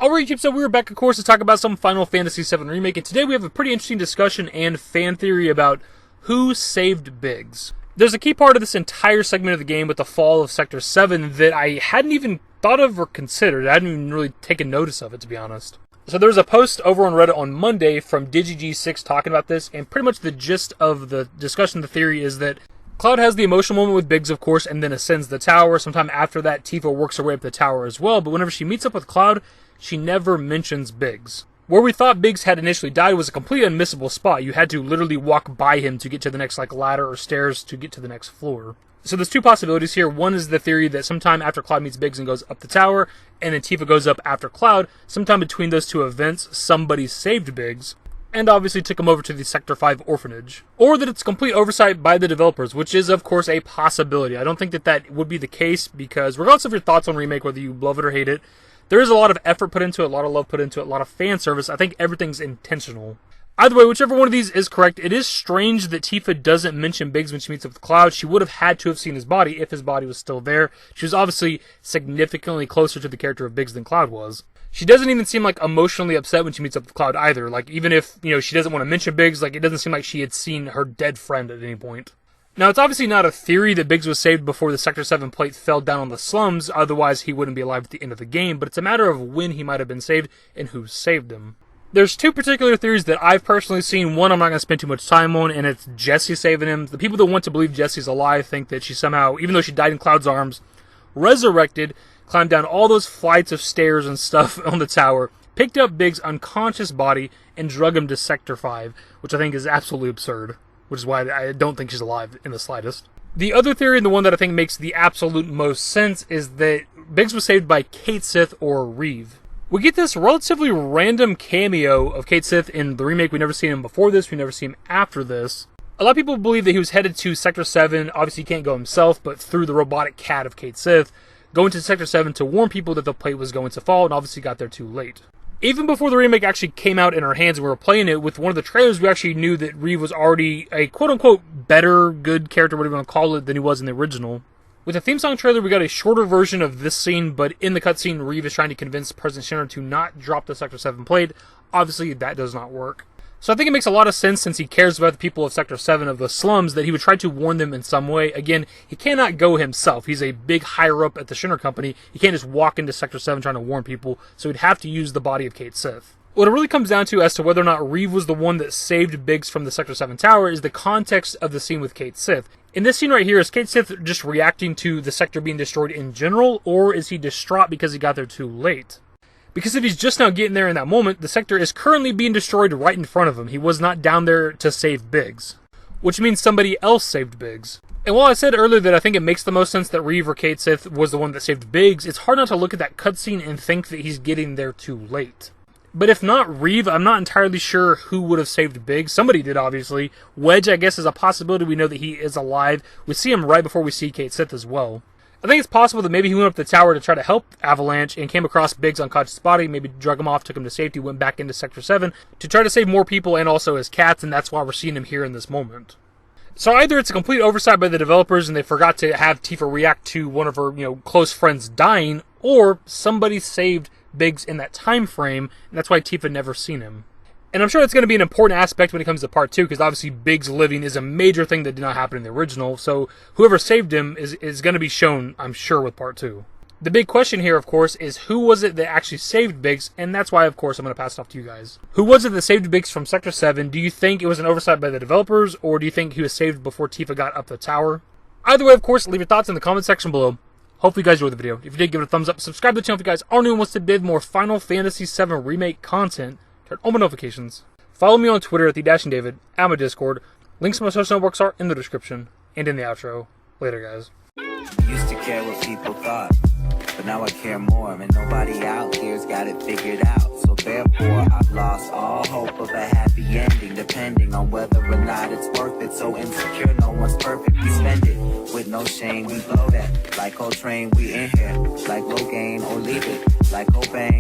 Alright, so we were back, of course, to talk about some Final Fantasy VII Remake, and today we have a pretty interesting discussion and fan theory about who saved Biggs. There's a key part of this entire segment of the game with the fall of Sector 7 that I hadn't even thought of or considered. I hadn't even really taken notice of it, to be honest. So there was a post over on Reddit on Monday from DigiG6 talking about this, and pretty much the gist of the discussion, the theory, is that Cloud has the emotional moment with Biggs, of course, and then ascends the tower. Sometime after that, Tifa works her way up the tower as well, but whenever she meets up with Cloud, she never mentions Biggs. Where we thought Biggs had initially died was a completely unmissable spot. You had to literally walk by him to get to the next ladder or stairs to get to the next floor. So there's two possibilities here. One is the theory that sometime after Cloud meets Biggs and goes up the tower, and then Tifa goes up after Cloud, sometime between those two events, somebody saved Biggs, and obviously took him over to the Sector 5 orphanage. Or that it's complete oversight by the developers, which is, of course, a possibility. I don't think that would be the case, because regardless of your thoughts on Remake, whether you love it or hate it, there is a lot of effort put into it, a lot of love put into it, a lot of fan service. I think everything's intentional. Either way, whichever one of these is correct, it is strange that Tifa doesn't mention Biggs when she meets up with Cloud. She would have had to have seen his body if his body was still there. She was obviously significantly closer to the character of Biggs than Cloud was. She doesn't even seem emotionally upset when she meets up with Cloud either. Even if, she doesn't want to mention Biggs, it doesn't seem like she had seen her dead friend at any point. Now, it's obviously not a theory that Biggs was saved before the Sector 7 plate fell down on the slums, otherwise he wouldn't be alive at the end of the game, but it's a matter of when he might have been saved and who saved him. There's two particular theories that I've personally seen. One I'm not going to spend too much time on, and it's Jessie saving him. The people that want to believe Jessie's alive think that she somehow, even though she died in Cloud's arms, resurrected, climbed down all those flights of stairs and stuff on the tower, picked up Biggs' unconscious body, and drug him to Sector 5, which I think is absolutely absurd, which is why I don't think she's alive in the slightest. The other theory, and the one that I think makes the absolute most sense, is that Biggs was saved by Cait Sith or Reeve. We get this relatively random cameo of Cait Sith in the remake. We never seen him before this, we never see him after this. A lot of people believe that he was headed to Sector 7, obviously he can't go himself, but through the robotic cat of Cait Sith, going to Sector 7 to warn people that the plate was going to fall, and obviously got there too late. Even before the remake actually came out in our hands and we were playing it, with one of the trailers, we actually knew that Reeve was already a quote-unquote better, good character, whatever you want to call it, than he was in the original. With the theme song trailer, we got a shorter version of this scene, but in the cutscene, Reeve is trying to convince President Shinra to not drop the Sector 7 plate. Obviously, that does not work. So I think it makes a lot of sense, since he cares about the people of Sector 7 of the slums, that he would try to warn them in some way. Again, he cannot go himself. He's a big higher up at the Shinra company. He can't just walk into Sector 7 trying to warn people, so he'd have to use the body of Cait Sith. What it really comes down to as to whether or not Reeve was the one that saved Biggs from the Sector 7 tower is the context of the scene with Cait Sith. In this scene right here, is Cait Sith just reacting to the sector being destroyed in general, or is he distraught because he got there too late? Because if he's just now getting there in that moment, the sector is currently being destroyed right in front of him. He was not down there to save Biggs, which means somebody else saved Biggs. And while I said earlier that I think it makes the most sense that Reeve or Cait Sith was the one that saved Biggs, it's hard not to look at that cutscene and think that he's getting there too late. But if not Reeve, I'm not entirely sure who would have saved Biggs. Somebody did, obviously. Wedge, I guess, is a possibility. We know that he is alive. We see him right before we see Cait Sith as well. I think it's possible that maybe he went up the tower to try to help Avalanche and came across Biggs' unconscious body, maybe drug him off, took him to safety, went back into Sector 7 to try to save more people and also his cats, and that's why we're seeing him here in this moment. So either it's a complete oversight by the developers and they forgot to have Tifa react to one of her, close friends dying, or somebody saved Biggs in that time frame, and that's why Tifa never seen him. And I'm sure it's going to be an important aspect when it comes to Part 2, because obviously Biggs living is a major thing that did not happen in the original, so whoever saved him is going to be shown, I'm sure, with Part 2. The big question here, of course, is who was it that actually saved Biggs, and that's why, of course, I'm going to pass it off to you guys. Who was it that saved Biggs from Sector 7? Do you think it was an oversight by the developers, or do you think he was saved before Tifa got up the tower? Either way, of course, leave your thoughts in the comment section below. Hopefully you guys enjoyed the video. If you did, give it a thumbs up. Subscribe to the channel if you guys are new and wants to bid more Final Fantasy VII Remake content. Turn on my notifications. Follow me on Twitter at @dashingdavid, at my Discord. Links to my social networks are in the description and in the outro. Later, guys. Used to care what people thought, but now I care more, and nobody out here's got it figured out. So therefore, I've lost all hope of a happy ending, depending on whether or not it's worth it. So insecure, no one's perfect. We spend it with no shame. We blow that like Coltrane. We in here like Logain, or leave it like Cobain.